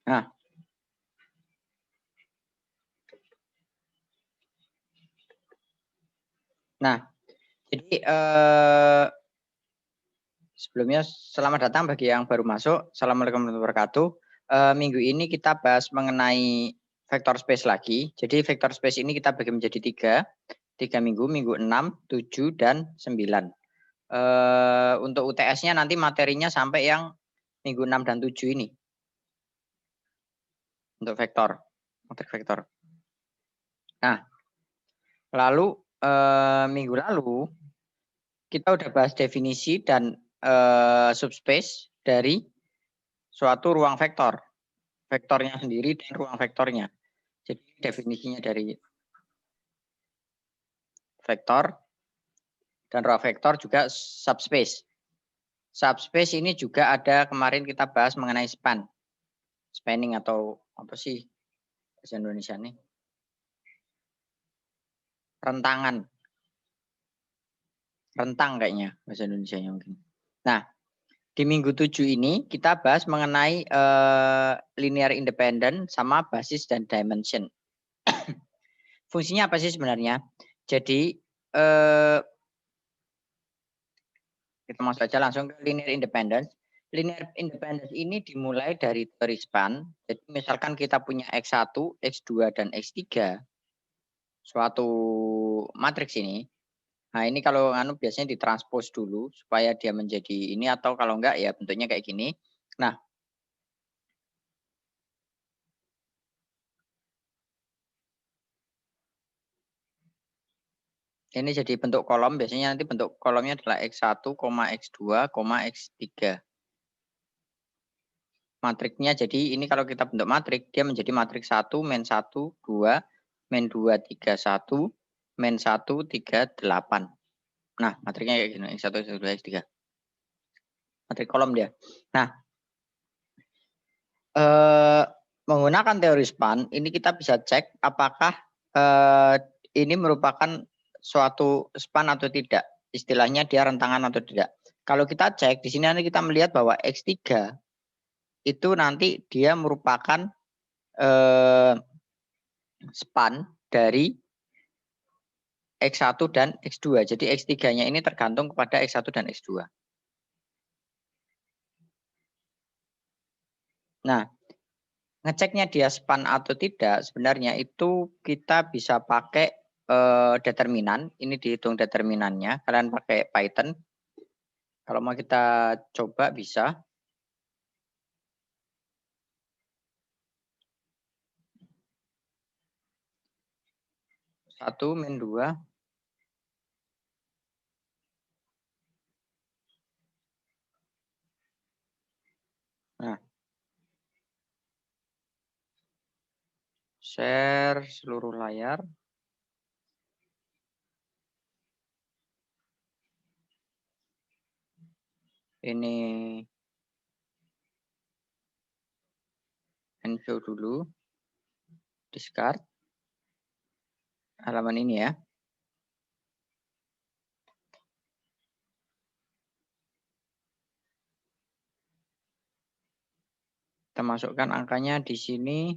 Nah, jadi sebelumnya selamat datang bagi yang baru masuk. Assalamualaikum warahmatullahi wabarakatuh. Minggu ini kita bahas mengenai vector space lagi. Jadi vector space ini kita bagi menjadi tiga minggu, minggu 6, 7, dan 9. Untuk UTS-nya nanti materinya sampai yang minggu 6 dan 7 ini. Untuk vektor, matrik vektor. Nah, lalu minggu lalu kita udah bahas definisi dan subspace dari suatu ruang vektor. Vektornya sendiri dan ruang vektornya. Jadi definisinya dari vektor dan ruang vektor juga subspace. Subspace ini juga ada kemarin kita bahas mengenai span. Spanning atau apa sih bahasa Indonesia nih? Rentangan. Rentang kayaknya bahasa Indonesianya mungkin. Nah, di minggu 7 ini kita bahas mengenai linear independent sama basis dan dimension. Fungsinya apa sih sebenarnya? Jadi kita masuk aja langsung ke linear independence. Linear independence ini dimulai dari teori span. Jadi misalkan kita punya X1, X2, dan X3, suatu matriks ini. Nah ini kalau biasanya ditranspos dulu supaya dia menjadi ini, atau kalau enggak ya bentuknya kayak gini. Nah, ini jadi bentuk kolom, biasanya nanti bentuk kolomnya adalah X1, X2, X3. Matriknya jadi ini kalau kita bentuk matrik, dia menjadi matrik 1, men 1, 2, men 2, 3, 1, men 1, 3, 8. Nah, matriknya kayak gini, X1, X2, X3. Matrik kolom dia. Nah, menggunakan teori span, ini kita bisa cek apakah ini merupakan suatu span atau tidak. Istilahnya dia rentangan atau tidak. Kalau kita cek, di sini nanti kita melihat bahwa X3 itu nanti dia merupakan span dari X1 dan X2. Jadi X3-nya ini tergantung kepada X1 dan X2. Nah, ngeceknya dia span atau tidak, sebenarnya itu kita bisa pakai determinan. Ini dihitung determinannya. Kalian pakai Python. Kalau mau kita coba bisa. 1 min 2. Nah, share seluruh layar. Ini show dulu. Discard. Halaman ini ya. Kita masukkan angkanya di sini.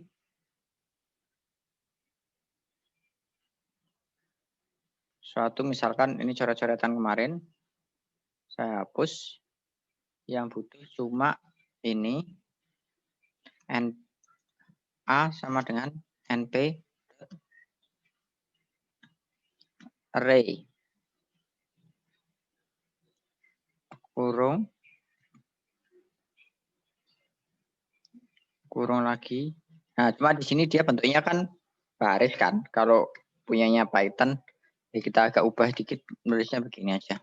Suatu misalkan ini coret-coretan kemarin. Saya hapus. Yang butuh cuma ini. NA sama dengan NP array. Kurung lagi. Nah, cuma di sini dia bentuknya kan baris kan. Kalau punyanya Python, ya kita agak ubah dikit, nulisnya begini aja.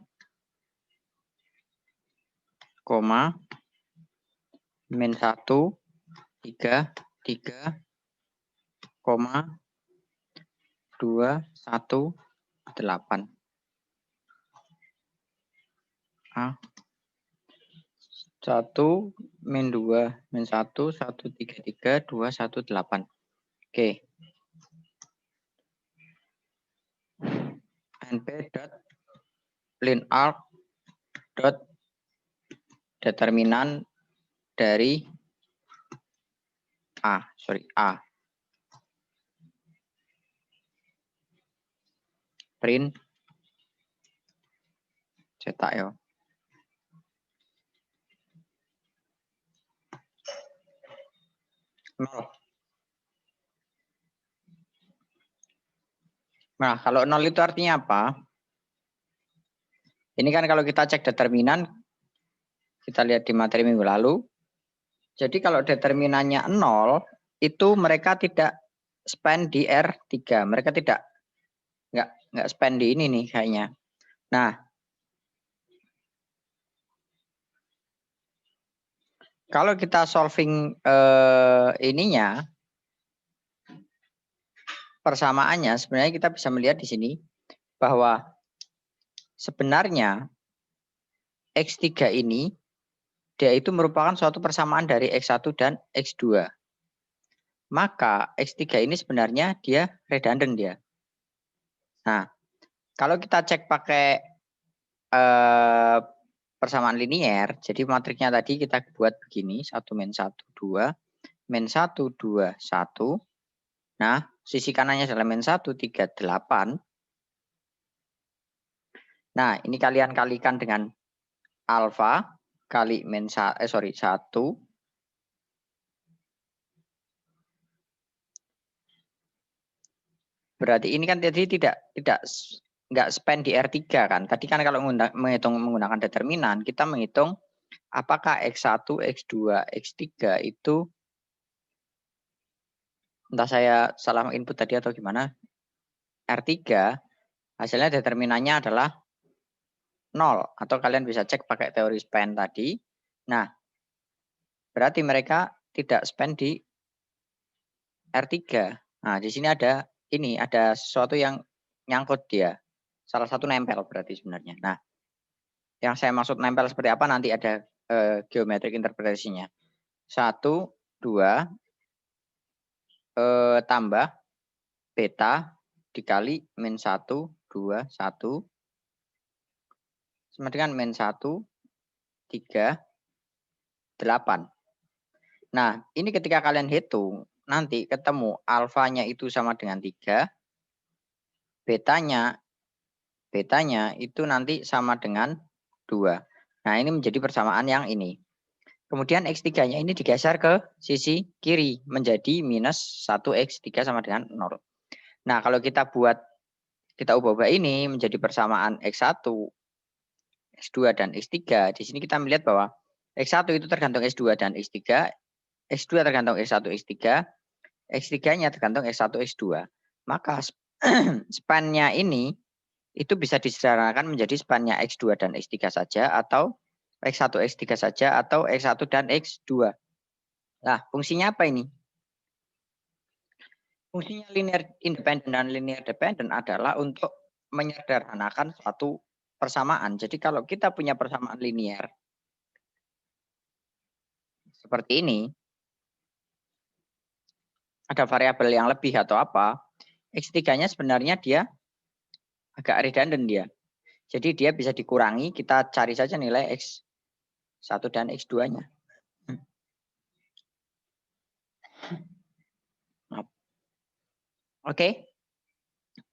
Koma, min 1, 3, 3, koma, 2, 1, 8. A. 1, min 2, min 1, 1, 3, 3, 2, 1, 8. Oke. np.linarc dot determinan dari A. Print cetak ya. Nol. Nah, kalau nol itu artinya apa? Ini kan kalau kita cek determinan, kita lihat di materi minggu lalu. Jadi kalau determinannya 0, itu mereka tidak spend di R3. Mereka nggak spend di ini nih kayaknya. Nah, kalau kita solving ininya, persamaannya sebenarnya kita bisa melihat di sini bahwa sebenarnya X3 ini dia itu merupakan suatu persamaan dari X1 dan X2. Maka X3 ini sebenarnya dia redundant dia. Nah, kalau kita cek pakai persamaan linier, jadi matriknya tadi kita buat begini, 1 min 1, 2, min 1, 2, 1. Nah, sisi kanannya adalah min 1, 3, 8. Nah, ini kalian kalikan dengan alfa kali min 1. Berarti ini kan tadi nggak spend di R3 kan. Tadi kan kalau menggunakan determinan, kita menghitung apakah X1, X2, X3 itu, entah saya salah input tadi atau gimana, R3 hasilnya determinannya adalah 0. Atau kalian bisa cek pakai teori span tadi. Nah, berarti mereka tidak spend di R3. Nah, di sini ada sesuatu yang nyangkut dia. Salah satu nempel berarti sebenarnya. Nah, yang saya maksud nempel seperti apa nanti ada geometrik interpretasinya. 1, 2 tambah beta dikali min 1, 2, 1 sama dengan min 1, 3, 8. Nah, ini ketika kalian hitung, nanti ketemu alfanya itu sama dengan 3, betanya itu nanti sama dengan 2. Nah, ini menjadi persamaan yang ini. Kemudian X3-nya ini digeser ke sisi kiri menjadi minus 1X3 sama dengan 0. Nah, kalau kita ubah-ubah ini menjadi persamaan X1, X2, dan X3. Di sini kita melihat bahwa X1 itu tergantung X2 dan X3, X2 tergantung X1, X3, X3-nya tergantung X1, X2. Maka span-nya ini itu bisa disederhanakan menjadi span-nya X2 dan X3 saja, atau X1, X3 saja, atau X1 dan X2. Nah, fungsinya apa ini? Fungsinya linear independent dan linear dependent adalah untuk menyederhanakan suatu persamaan. Jadi kalau kita punya persamaan linear seperti ini, ada variabel yang lebih atau apa, X3-nya sebenarnya dia agak redundant dia. Jadi dia bisa dikurangi, kita cari saja nilai X1 dan X2-nya. Oke.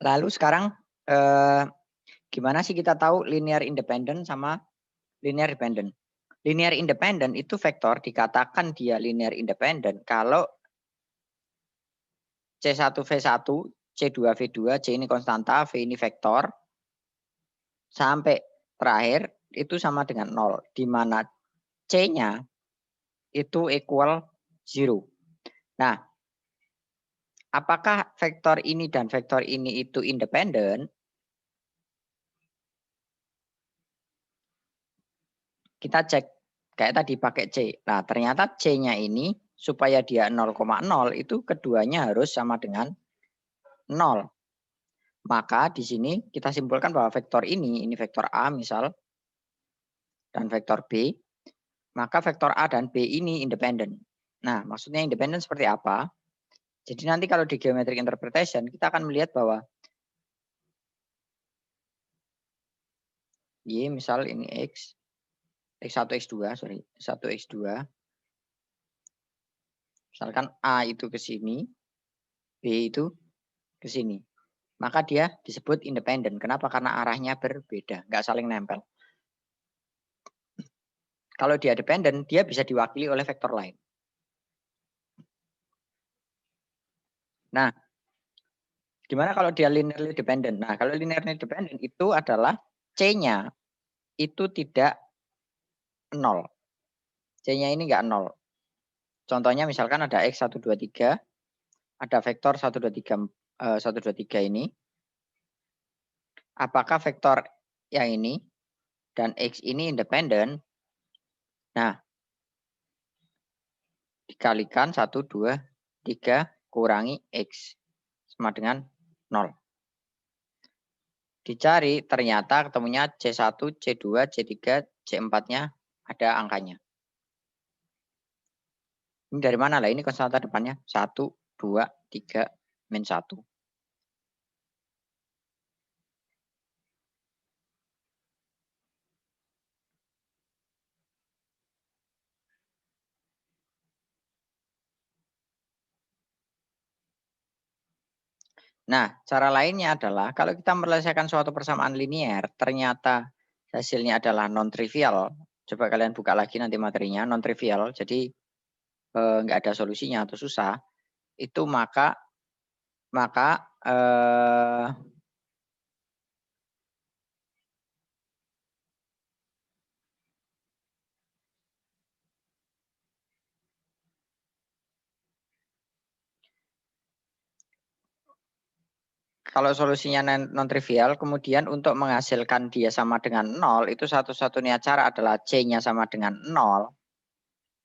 Lalu sekarang gimana sih kita tahu linear independent sama linear dependent? Linear independent itu vektor dikatakan dia linear independent kalau C1V1, C2V2, C ini konstanta, V ini vektor, sampai terakhir itu sama dengan 0, di mana C-nya itu equal 0. Nah, apakah vektor ini dan vektor ini itu independen? Kita cek kayak tadi pakai C. Nah, ternyata C-nya ini supaya dia 0,0 itu keduanya harus sama dengan 0. Maka di sini kita simpulkan bahwa vektor ini vektor A misal, dan vektor B, maka vektor A dan B ini independen. Nah, maksudnya independen seperti apa? Jadi nanti kalau di geometric interpretation kita akan melihat bahwa Y misal ini X1, X2, 1, X2. Misalkan A itu ke sini, B itu ke sini. Maka dia disebut independen. Kenapa? Karena arahnya berbeda, nggak saling nempel. Kalau dia dependen, dia bisa diwakili oleh vektor lain. Nah, gimana kalau dia linearly dependent? Nah, kalau linearly dependent itu adalah C-nya itu tidak 0. C-nya ini enggak 0. Contohnya misalkan ada X 1, 2, 3. Ada vektor 1, 2, 3, 1, 2, 3 ini. Apakah vektor yang ini dan X ini independen? Nah, dikalikan 1, 2, 3 kurangi X. Sama dengan 0. Dicari ternyata ketemunya C1, C2, C3, C4-nya ada angkanya. Ini dari mana lah? Ini konstanta depannya 1, 2, 3, min 1. Nah, cara lainnya adalah kalau kita menyelesaikan suatu persamaan linier, ternyata hasilnya adalah non-trivial. Coba kalian buka lagi nanti materinya, non-trivial. Jadi nggak ada solusinya atau susah. Itu maka kalau solusinya non-trivial, kemudian untuk menghasilkan dia sama dengan 0, itu satu-satunya cara adalah C-nya sama dengan 0.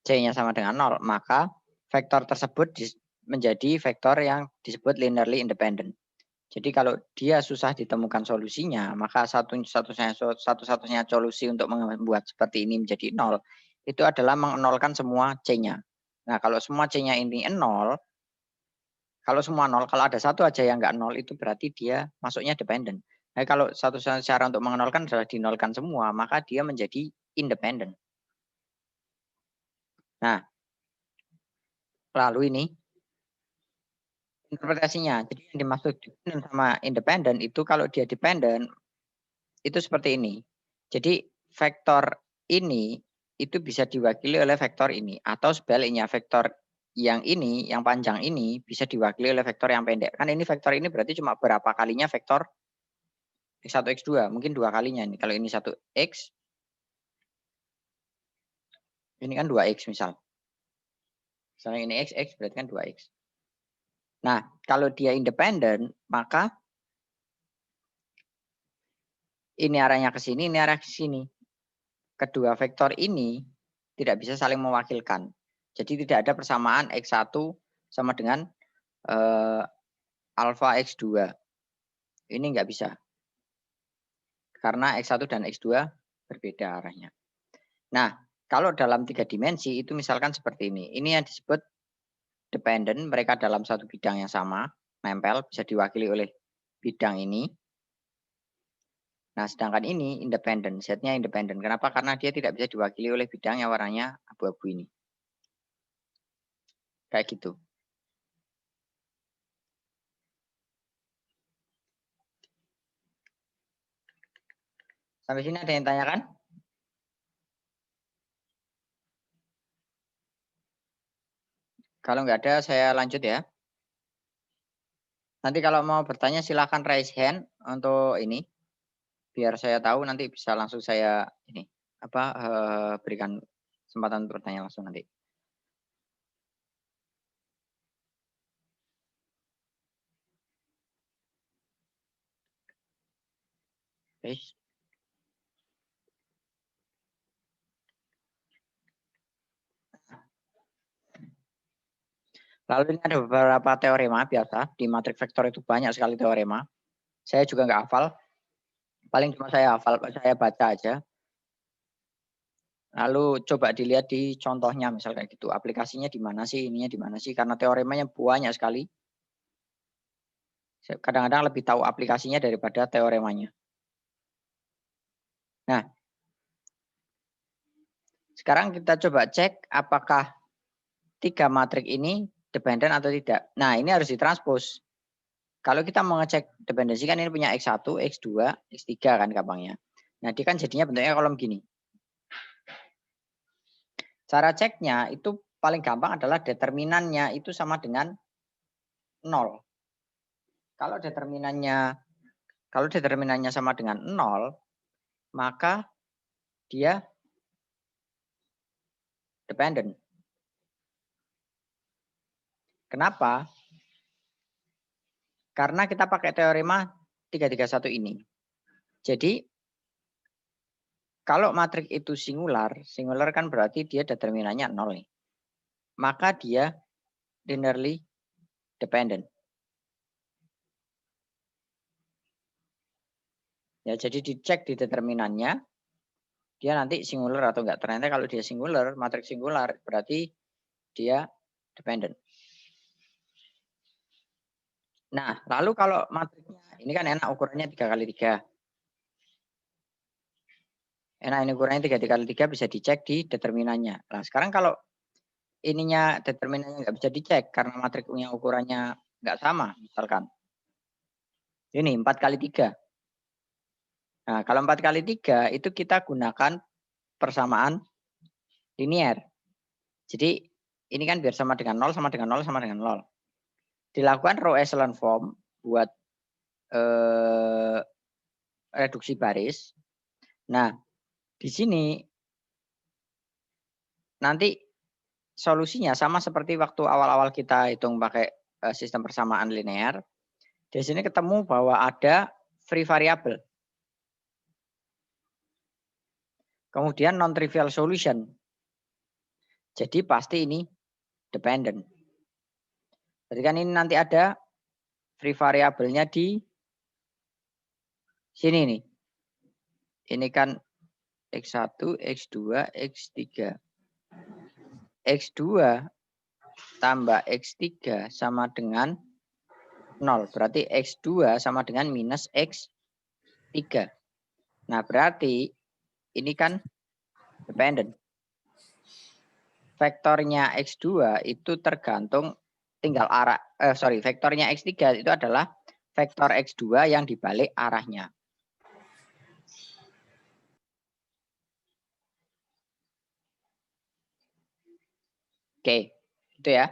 C-nya sama dengan 0, maka vektor tersebut menjadi vektor yang disebut linearly independent. Jadi kalau dia susah ditemukan solusinya, maka satu-satunya solusi untuk membuat seperti ini menjadi 0, itu adalah menolkan semua C-nya. Nah, kalau semua C-nya ini 0, kalau semua 0, kalau ada satu aja yang nggak 0, itu berarti dia masuknya dependent. Nah, kalau satu-satunya cara untuk menolkan adalah dinolkan semua, maka dia menjadi independent. Nah, lalu ini interpretasinya. Jadi yang dimaksud dependent sama independent itu kalau dia dependent itu seperti ini. Jadi vektor ini itu bisa diwakili oleh vektor ini atau sebaliknya vektor yang ini yang panjang ini bisa diwakili oleh vektor yang pendek. Kan ini vektor ini berarti cuma berapa kalinya vektor X1 X2, mungkin 2 kalinya ini. Kalau ini 1X, ini kan 2X misal. Misalnya ini X berarti kan 2X. Nah, kalau dia independen, maka ini arahnya ke sini, ini arah ke sini. Kedua vektor ini tidak bisa saling mewakilkan. Jadi tidak ada persamaan X1 sama dengan alfa X2. Ini nggak bisa. Karena X1 dan X2 berbeda arahnya. Nah, kalau dalam 3 dimensi itu misalkan seperti ini. Ini yang disebut dependent, mereka dalam satu bidang yang sama, nempel, bisa diwakili oleh bidang ini. Nah, sedangkan ini independen, setnya independen. Kenapa? Karena dia tidak bisa diwakili oleh bidang yang warnanya abu-abu ini. Kayak gitu. Sampai sini ada yang tanyakan? Kalau nggak ada, saya lanjut ya. Nanti kalau mau bertanya silahkan raise hand untuk ini. Biar saya tahu nanti bisa langsung saya ini berikan kesempatan untuk bertanya langsung nanti. Oke. Lalu ini ada beberapa teorema biasa di matriks vektor itu banyak sekali teorema. Saya juga nggak hafal. Paling cuma saya hafal, saya baca aja. Lalu coba dilihat di contohnya misal kayak gitu. Aplikasinya di mana sih, ininya di mana sih? Karena teoremanya banyak sekali. Kadang-kadang lebih tahu aplikasinya daripada teoremanya. Nah, sekarang kita coba cek apakah tiga matrik ini dependen atau tidak. Nah, ini harus ditranspos. Kalau kita mau ngecek dependensi kan ini punya X1, X2, X3 kan gampangnya. Nah, dia kan jadinya bentuknya kolom gini. Cara ceknya itu paling gampang adalah determinannya itu sama dengan 0. Kalau determinannya sama dengan 0, maka dia dependent. Kenapa? Karena kita pakai teorema 331 ini. Jadi kalau matrik itu singular kan berarti dia determinannya 0 nih. Maka dia linearly dependent. Ya, jadi dicek di determinannya, dia nanti singular atau enggak. Ternyata kalau dia singular, matrik singular, berarti dia dependent. Nah, lalu kalau matriknya, ini kan enak ukurannya 3x3. Enak ini ukurannya 3x3 bisa dicek di determinannya. Nah, sekarang kalau ininya determinannya nggak bisa dicek karena matriknya ukurannya nggak sama, misalkan. Ini 4x3. Nah, kalau 4x3 itu kita gunakan persamaan linier. Jadi ini kan biar sama dengan 0, sama dengan 0, sama dengan 0. Dilakukan row echelon form buat reduksi baris. Nah, di sini nanti solusinya sama seperti waktu awal-awal kita hitung pakai sistem persamaan linear. Di sini ketemu bahwa ada free variable. Kemudian non-trivial solution. Jadi pasti ini dependent. Jadi kan ini nanti ada free variabelnya di sini nih. Ini kan X1, X2, X3. X2 tambah X3 sama dengan 0. Berarti X2 sama dengan minus X3. Nah, berarti ini kan dependent. Vektornya X2 itu tergantung tinggal arah. Vektornya X3 itu adalah vektor X2 yang dibalik arahnya. Oke, itu ya.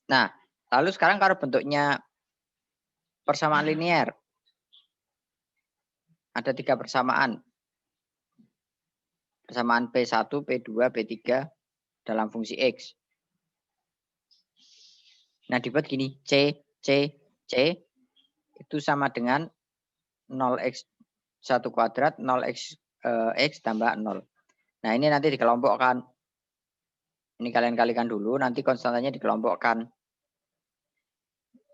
Nah, lalu sekarang kalau bentuknya persamaan linear. Ada 3 persamaan. Persamaan P1, P2, P3 dalam fungsi X. Nah, dibuat gini, C itu sama dengan 0x1 kuadrat, 0x X tambah 0. Nah, ini nanti dikelompokkan. Ini kalian kalikan dulu, nanti konstantanya dikelompokkan.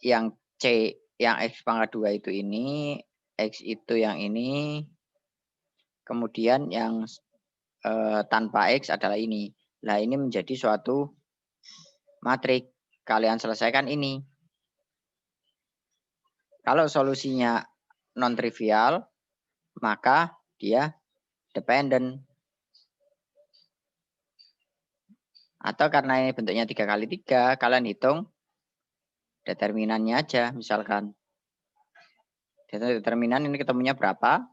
Yang C, yang X pangkat 2 itu ini, X itu yang ini, kemudian yang tanpa X adalah ini. Nah, ini menjadi suatu matrik. Kalian selesaikan ini. Kalau solusinya non-trivial, maka dia dependent. Atau karena ini bentuknya 3x3, kalian hitung determinannya aja misalkan. Determinan ini ketemunya berapa?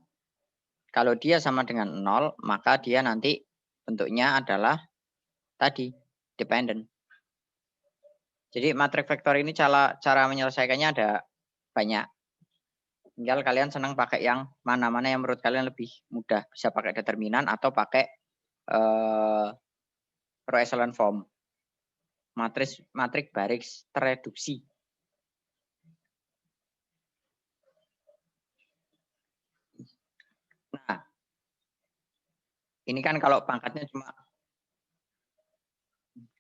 Kalau dia sama dengan 0, maka dia nanti bentuknya adalah tadi, dependent. Jadi matrik vektor ini cara menyelesaikannya ada banyak. Tinggal kalian senang pakai yang mana-mana yang menurut kalian lebih mudah. Bisa pakai determinan atau pakai row echelon form. Matrik baris tereduksi. Nah, ini kan kalau pangkatnya cuma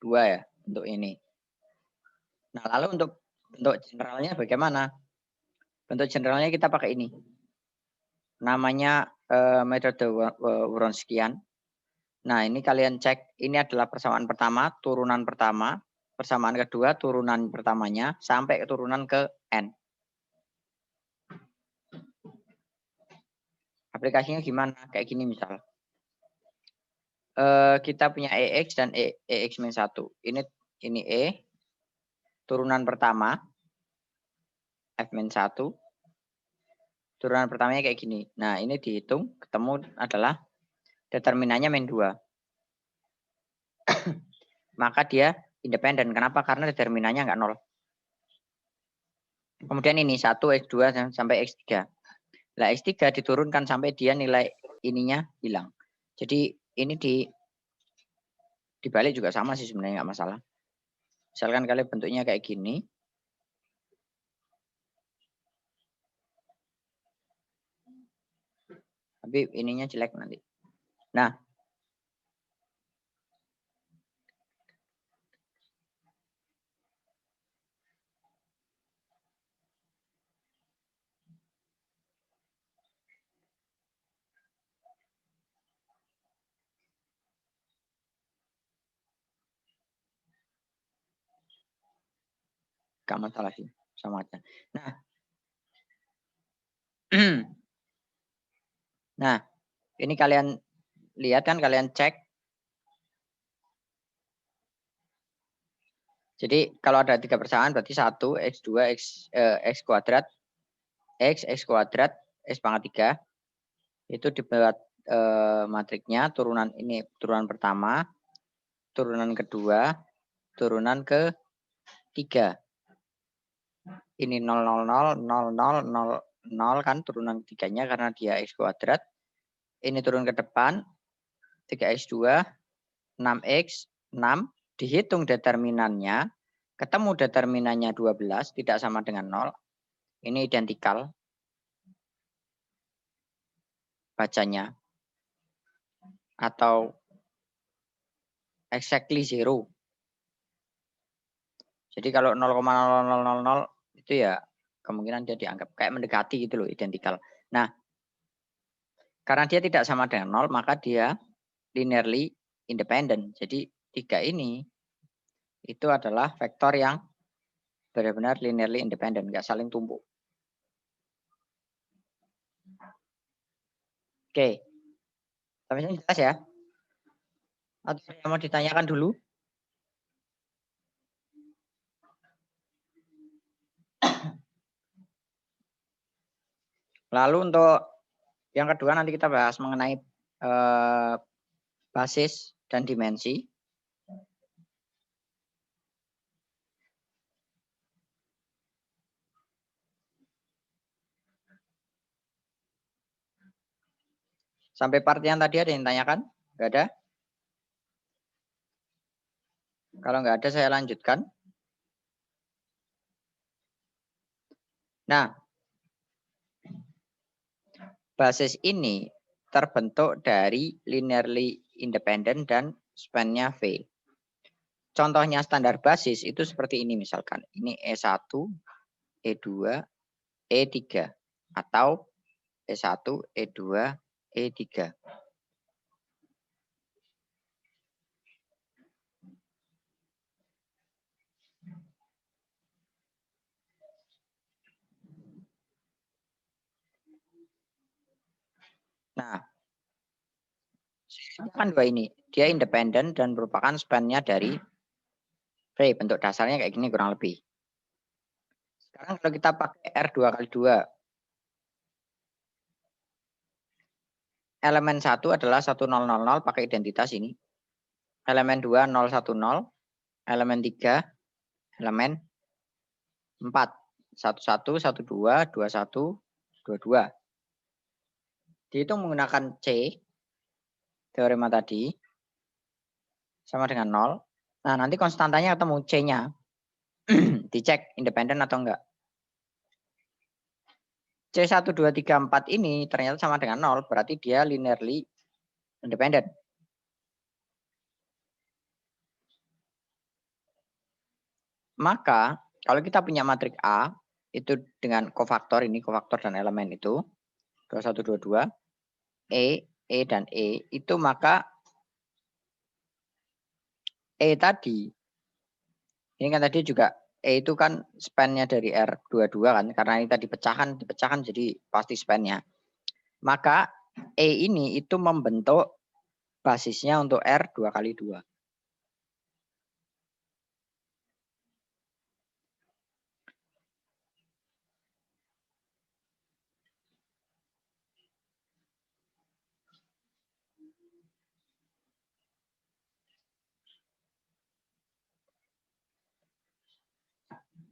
2 ya untuk ini. Nah, lalu untuk bentuk generalnya bagaimana? Bentuk generalnya kita pakai ini. Namanya metode Wronskian. Nah, ini kalian cek, ini adalah persamaan pertama, turunan pertama, persamaan kedua, turunan pertamanya, sampai turunan ke N. Aplikasinya gimana? Kayak gini misal. Kita punya EX dan EX-1. Ini E, turunan pertama, F-1. Turunan pertamanya kayak gini. Nah, ini dihitung, ketemu adalah determinannya min 2. Maka dia independen. Kenapa? Karena determinannya nggak 0. Kemudian ini 1, X2 sampai X3. Lah X3 diturunkan sampai dia nilai ininya hilang. Jadi ini dibalik juga sama sih sebenarnya nggak masalah. Misalkan kalian bentuknya kayak gini. Tapi ininya jelek nanti. Nah, nggak masalah sih, sama aja. Nah, nah ini kalian lihat kan, kalian cek. Jadi kalau ada 3 persamaan berarti 1, X2, X kuadrat, X kuadrat, X pangkat 3. Itu dibuat matriknya turunan ini, turunan pertama, turunan kedua, turunan ketiga. Ini 0, 0, 0, 0, 0, 0, 0 kan turunan ketiganya karena dia X kuadrat. Ini turun ke depan, 3X2, 6X, 6. Dihitung determinannya, ketemu determinannya 12, tidak sama dengan 0. Ini identikal bacanya. Atau exactly 0. Jadi kalau 0,0000 itu ya kemungkinan dia dianggap kayak mendekati gitu loh, identikal. Nah, karena dia tidak sama dengan 0, maka dia linearly independent. Jadi 3 ini itu adalah vektor yang benar-benar linearly independent, nggak saling tumpuk. Oke, sampai sini jelas ya? Atau ada yang mau ditanyakan dulu? Lalu untuk yang kedua nanti kita bahas mengenai basis dan dimensi. Sampai part yang tadi ada yang tanyakan? Enggak ada? Kalau nggak ada saya lanjutkan. Nah, basis ini terbentuk dari linearly independent dan span-nya V. Contohnya standar basis itu seperti ini misalkan. Ini E1, E2, E3. Atau E1, E2, E3. Nah, kan dua ini. Dia independen dan merupakan span-nya dari V. Bentuk dasarnya kayak gini kurang lebih. Sekarang kalau kita pakai R2 kali 2. Elemen 1 adalah 1000 pakai identitas ini. Elemen 2 010. Elemen 3 elemen 4. 11, 12, 21, 22. Dihitung menggunakan C, teorema tadi, sama dengan 0. Nah, nanti konstantanya ketemu C-nya. Dicek independen atau enggak. C1, 2, 3, 4 ini ternyata sama dengan 0, berarti dia linearly independent. Maka kalau kita punya matrik A, itu dengan kofaktor ini, kofaktor dan elemen itu, 21, 22, E dan E, itu maka E tadi, ini kan tadi juga E itu kan span-nya dari R22 kan, karena ini tadi dipecahkan jadi pasti span-nya. Maka E ini itu membentuk basisnya untuk R 2 kali 2.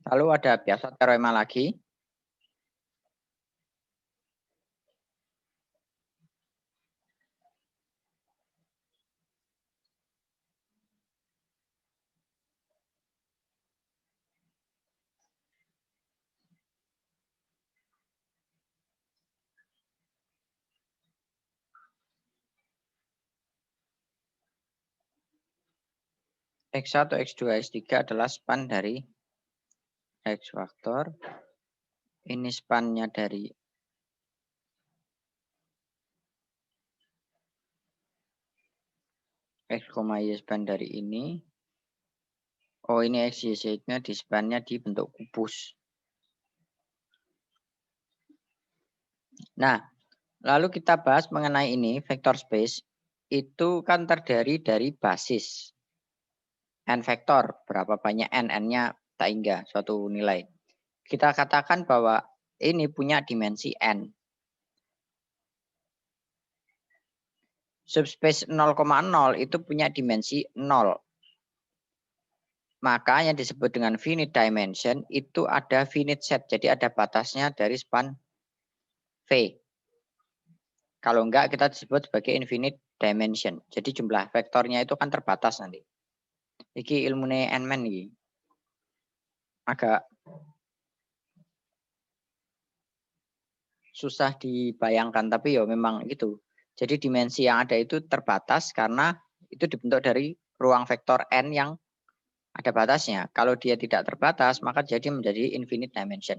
Lalu ada biasa teorema lagi. X1, X2, X3 adalah span dari X faktor. Ini span-nya dari X, Y span dari ini. Oh, ini X, Y, Z-nya di span-nya di bentuk kubus. Nah, lalu kita bahas mengenai ini, vector space. Itu kan terdiri dari basis. N vektor, berapa banyak N, N-nya tak hingga suatu nilai. Kita katakan bahwa ini punya dimensi N. Subspace 0,0 itu punya dimensi 0. Maka yang disebut dengan finite dimension itu ada finite set. Jadi ada batasnya dari span V. Kalau enggak kita disebut sebagai infinite dimension. Jadi jumlah vektornya itu kan terbatas nanti. Iki ilmune N-man iki. Agak susah dibayangkan tapi ya memang itu. Jadi dimensi yang ada itu terbatas karena itu dibentuk dari ruang vektor N yang ada batasnya. Kalau dia tidak terbatas maka jadi menjadi infinite dimension.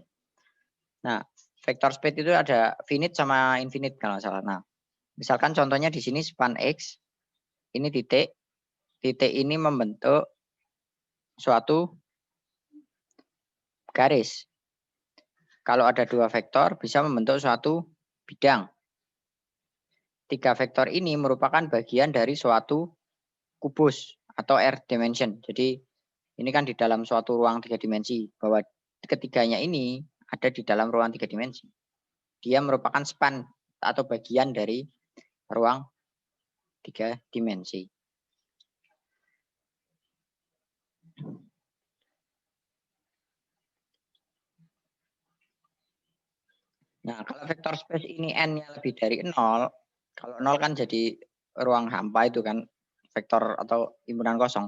Nah, vector space itu ada finite sama infinite kalau salah. Nah, misalkan contohnya di sini span X, ini titik, titik ini membentuk suatu garis. Kalau ada dua vektor bisa membentuk suatu bidang. Tiga vektor ini merupakan bagian dari suatu kubus atau R dimension. Jadi ini kan di dalam suatu ruang 3 dimensi, bahwa ketiganya ini ada di dalam ruang 3 dimensi. Dia merupakan span atau bagian dari ruang 3 dimensi. Nah, kalau vektor space ini N-nya lebih dari 0, kalau 0 kan jadi ruang hampa itu kan, vektor atau himpunan kosong.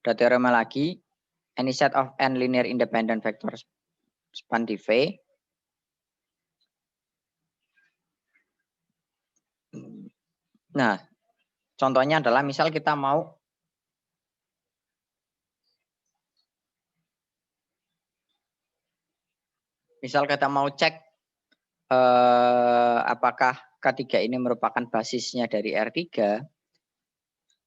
Ada teorema lagi, any set of n linear independent vectors span di V. Nah, contohnya adalah misal kita mau cek apakah ketiga ini merupakan basisnya dari R3.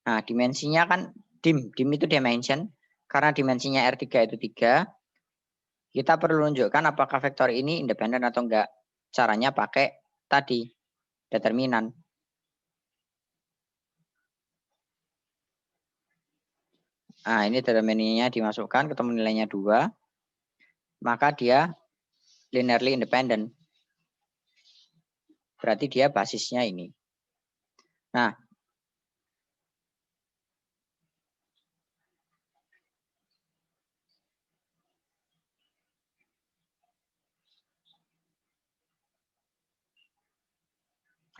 Nah, dimensinya kan dim itu dimension. Karena dimensinya R3 itu 3, kita perlu menunjukkan apakah vektor ini independen atau enggak. Caranya pakai tadi, determinan. Nah, ini determinannya dimasukkan, ketemu nilainya 2. Maka dia linearly independent. Berarti dia basisnya ini. Nah,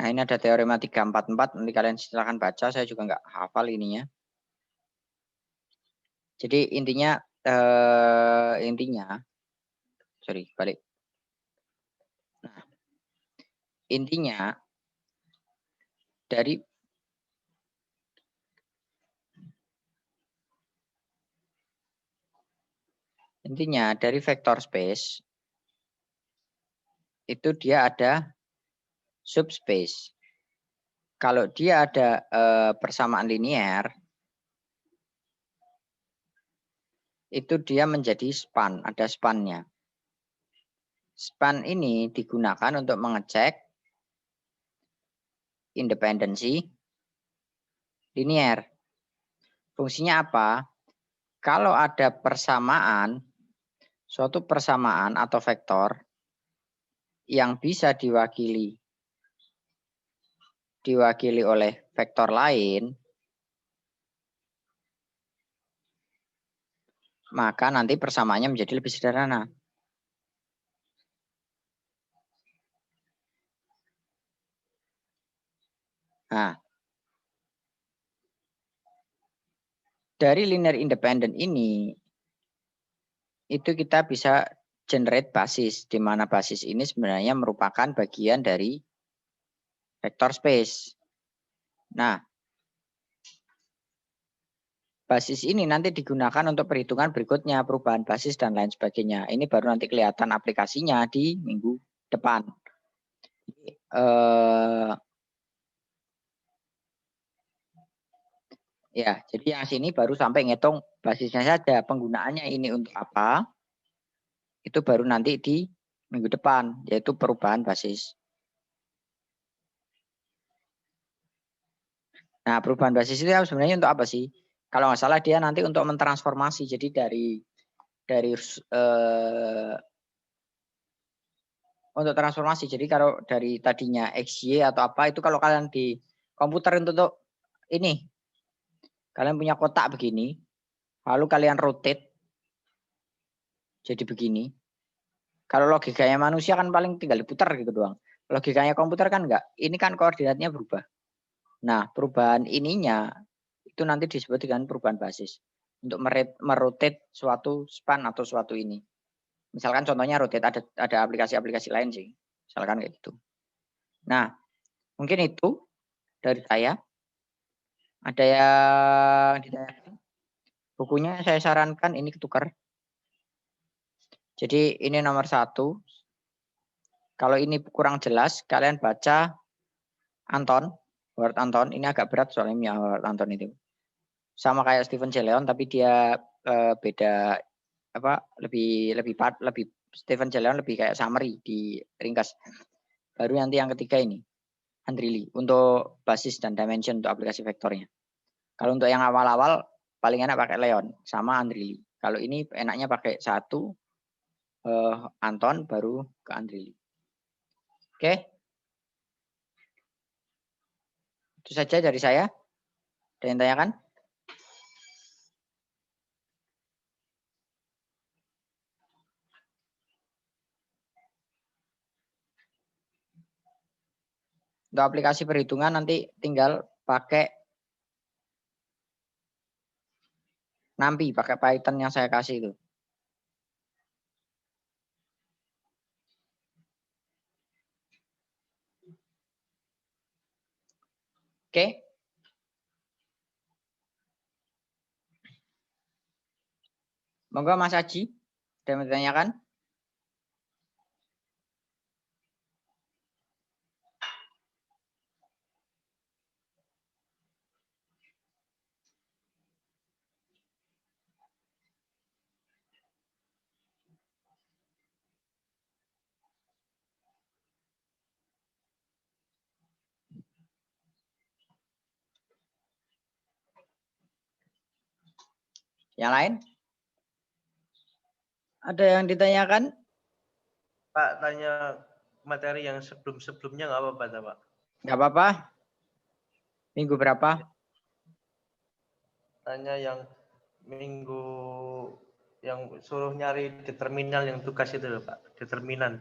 ini ada teorema 344, nanti kalian silakan baca, saya juga nggak hafal ininya. Jadi intinya, sorry, balik. Nah, intinya dari vector space itu dia ada subspace. Kalau dia ada persamaan linear, itu dia menjadi span, ada spannya. Span ini digunakan untuk mengecek independensi linear. Fungsinya apa? Kalau ada persamaan, suatu persamaan atau vektor yang bisa diwakili oleh vektor lain, maka nanti persamaannya menjadi lebih sederhana. Nah, dari linear independent ini, itu kita bisa generate basis, di mana basis ini sebenarnya merupakan bagian dari vector space. Nah, basis ini nanti digunakan untuk perhitungan berikutnya, perubahan basis dan lain sebagainya. Ini baru nanti kelihatan aplikasinya di minggu depan. Ya, jadi yang sini baru sampai ngitung basisnya saja. Penggunaannya ini untuk apa? Itu baru nanti di minggu depan, yaitu perubahan basis. Nah, perubahan basis itu sebenarnya untuk apa sih? Kalau nggak salah dia nanti untuk mentransformasi. Jadi dari untuk transformasi. Jadi kalau dari tadinya XY atau apa itu kalau kalian di komputer untuk ini, kalian punya kotak begini, lalu kalian rotate jadi begini. Kalau logikanya manusia kan paling tinggal diputar gitu doang. Logikanya komputer kan enggak. Ini kan koordinatnya berubah. Nah, perubahan ininya itu nanti disebut dengan perubahan basis untuk merotate suatu span atau suatu ini. Misalkan contohnya rotate, ada aplikasi-aplikasi lain sih. Misalkan kayak gitu. Nah, mungkin itu dari saya. Ada yang ditanyakan? Bukunya saya sarankan ini ketukar. Jadi ini nomor 1. Kalau ini kurang jelas, kalian baca Anton, Howard Anton. Ini agak berat soalnya Howard Anton itu. Sama kayak Stephen J. Leon, tapi dia beda apa? Lebih Stephen J. Leon lebih kayak summary di ringkas. Baru nanti yang ketiga ini, Andreely untuk basis dan dimension untuk aplikasi vektornya. Kalau untuk yang awal-awal paling enak pakai Leon sama Andreely. Kalau ini enaknya pakai satu Anton baru ke Andreely. Oke. Itu saja dari saya. Ada yang tanyakan? Untuk aplikasi perhitungan nanti tinggal pakai NumPy, pakai Python yang saya kasih itu. Oke. Monggo Mas Aji, ada yang ditanyakan? Yang lain? Ada yang ditanyakan? Pak, tanya materi yang sebelum-sebelumnya nggak apa-apa, Pak? Nggak apa-apa. Minggu berapa? Tanya yang minggu yang suruh nyari determinal yang tugas itu loh, Pak, determinan.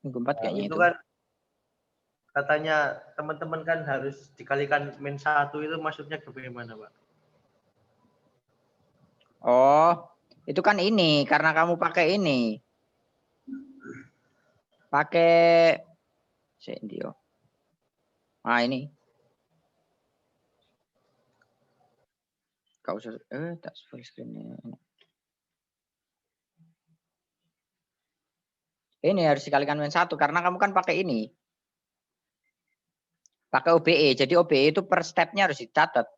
Minggu 4 kayaknya Itu itu. kan katanya teman-teman kan harus dikalikan min 1 itu maksudnya bagaimana, Pak? Oh, itu kan ini karena kamu pakai ini. Pakai Sendio. Nah, ini. Kau usah tak full screen. Ini harus dikalikan min 1 karena kamu kan pakai ini. Pakai OBE. Jadi OBE itu per stepnya harus dicatat.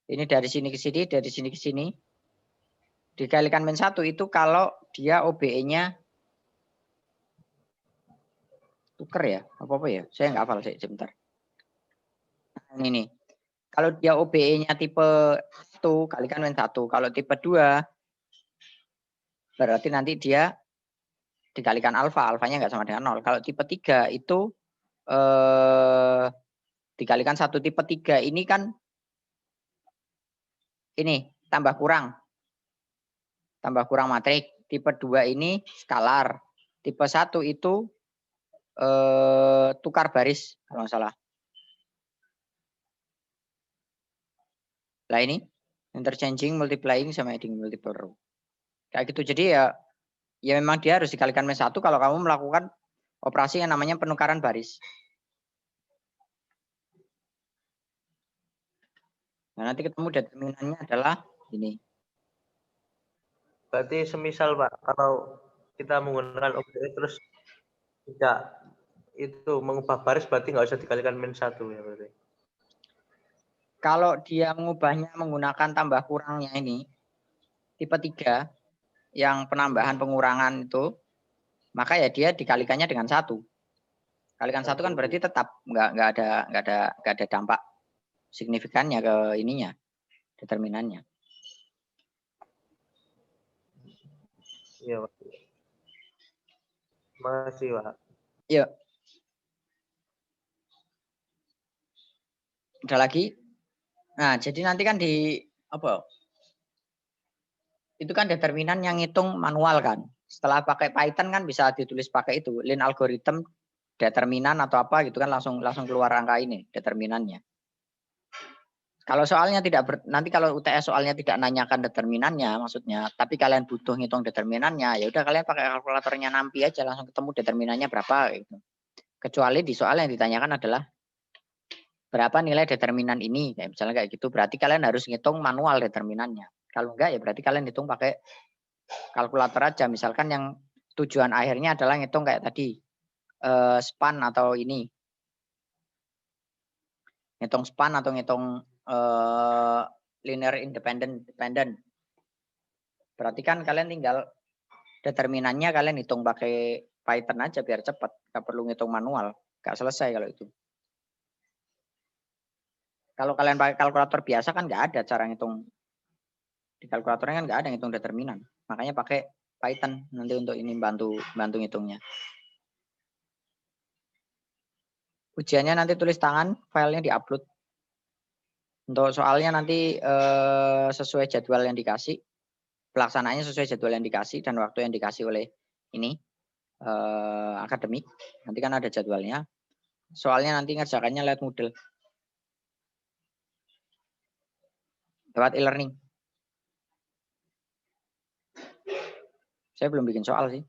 Ini dari sini ke sini, dari sini ke sini. Dikalikan min 1 itu kalau dia OBE-nya tuker ya. Apa-apa ya? Saya nggak hafal sih, sebentar. Nah, ini nih. Kalau dia OBE-nya tipe 1 kalikan min 1. Kalau tipe 2 berarti nanti dia dikalikan alfa. Alfanya nggak sama dengan 0. Kalau tipe 3 itu dikalikan 1. Tipe 3 ini kan ini tambah kurang matrik. Tipe 2 ini skalar. Tipe 1 itu tukar baris kalau nggak salah. Lah ini interchanging, multiplying sama adding multiple row. Kayak gitu. Jadi ya memang dia harus dikalikan min 1 kalau kamu melakukan operasi yang namanya penukaran baris. Nah, nanti ketemu determinannya adalah ini. Berarti semisal Pak, kalau kita menggunakan OBE terus tidak itu mengubah baris berarti nggak usah dikalikan min 1 ya berarti. Kalau dia mengubahnya menggunakan tambah kurangnya ini, tipe 3, yang penambahan pengurangan itu, maka ya dia dikalikannya dengan 1. Kalikan 1 kan berarti tetap nggak ada dampak signifikannya ke ininya, determinannya. Iya Pak. Makasih Pak. Iya. Udah lagi? Nah, jadi nanti kan di apa? Itu kan determinan yang ngitung manual kan. Setelah pakai Python kan bisa ditulis pakai itu, line algorithm determinan atau apa gitu kan langsung keluar angka ini determinannya. Kalau soalnya nanti kalau UTS soalnya tidak nanyakan determinannya maksudnya, tapi kalian butuh ngitung determinannya, ya udah kalian pakai kalkulatornya nampi aja langsung ketemu determinannya berapa gitu. Kecuali di soal yang ditanyakan adalah berapa nilai determinan ini, kayak misalnya kayak gitu, berarti kalian harus ngitung manual determinannya. Kalau enggak ya berarti kalian hitung pakai kalkulator aja. Misalkan yang tujuan akhirnya adalah ngitung kayak tadi span atau ini, ngitung span atau ngitung linear dependent. Berarti kan kalian tinggal determinannya kalian hitung pakai Python aja biar cepat, nggak perlu ngitung manual, nggak selesai kalau itu. Kalau kalian pakai kalkulator biasa kan nggak ada cara ngitung, di kalkulatornya kan nggak ada ngitung determinan, makanya pakai Python nanti untuk ini bantu ngitungnya. Ujiannya nanti tulis tangan, filenya diupload. Untuk soalnya nanti sesuai jadwal yang dikasih, pelaksanaannya sesuai jadwal yang dikasih dan waktu yang dikasih oleh ini akademik. Nanti kan ada jadwalnya. Soalnya nanti ngerjakannya lewat Moodle, lewat e-learning. Saya belum bikin soal sih.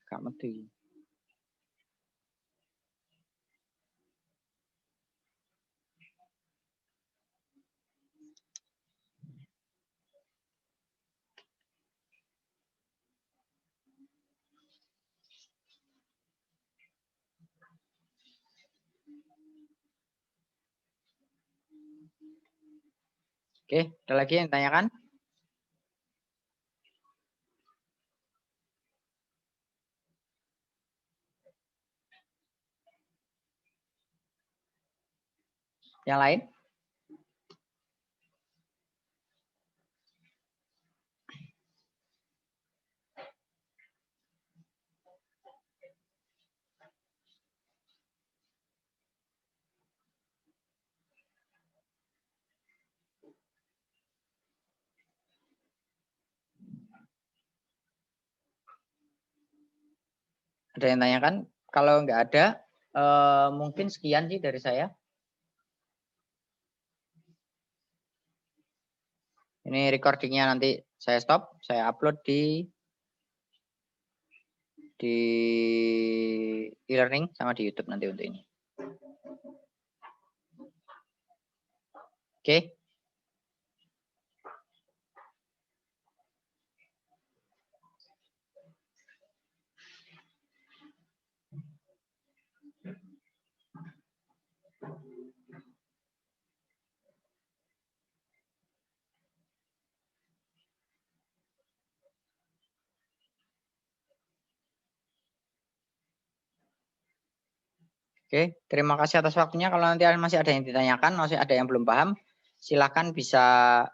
Gak mesti. Oke, ada lagi yang tanyakan? Yang lain? Ada yang tanyakan? Kalau nggak ada, mungkin sekian sih dari saya. Ini recordingnya nanti saya stop, saya upload di e-learning sama di YouTube nanti untuk ini. Oke. Oke, terima kasih atas waktunya. Kalau nanti masih ada yang ditanyakan, masih ada yang belum paham, silakan bisa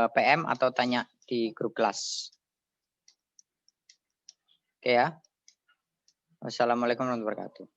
PM atau tanya di grup kelas. Oke ya. Wassalamualaikum warahmatullahi wabarakatuh.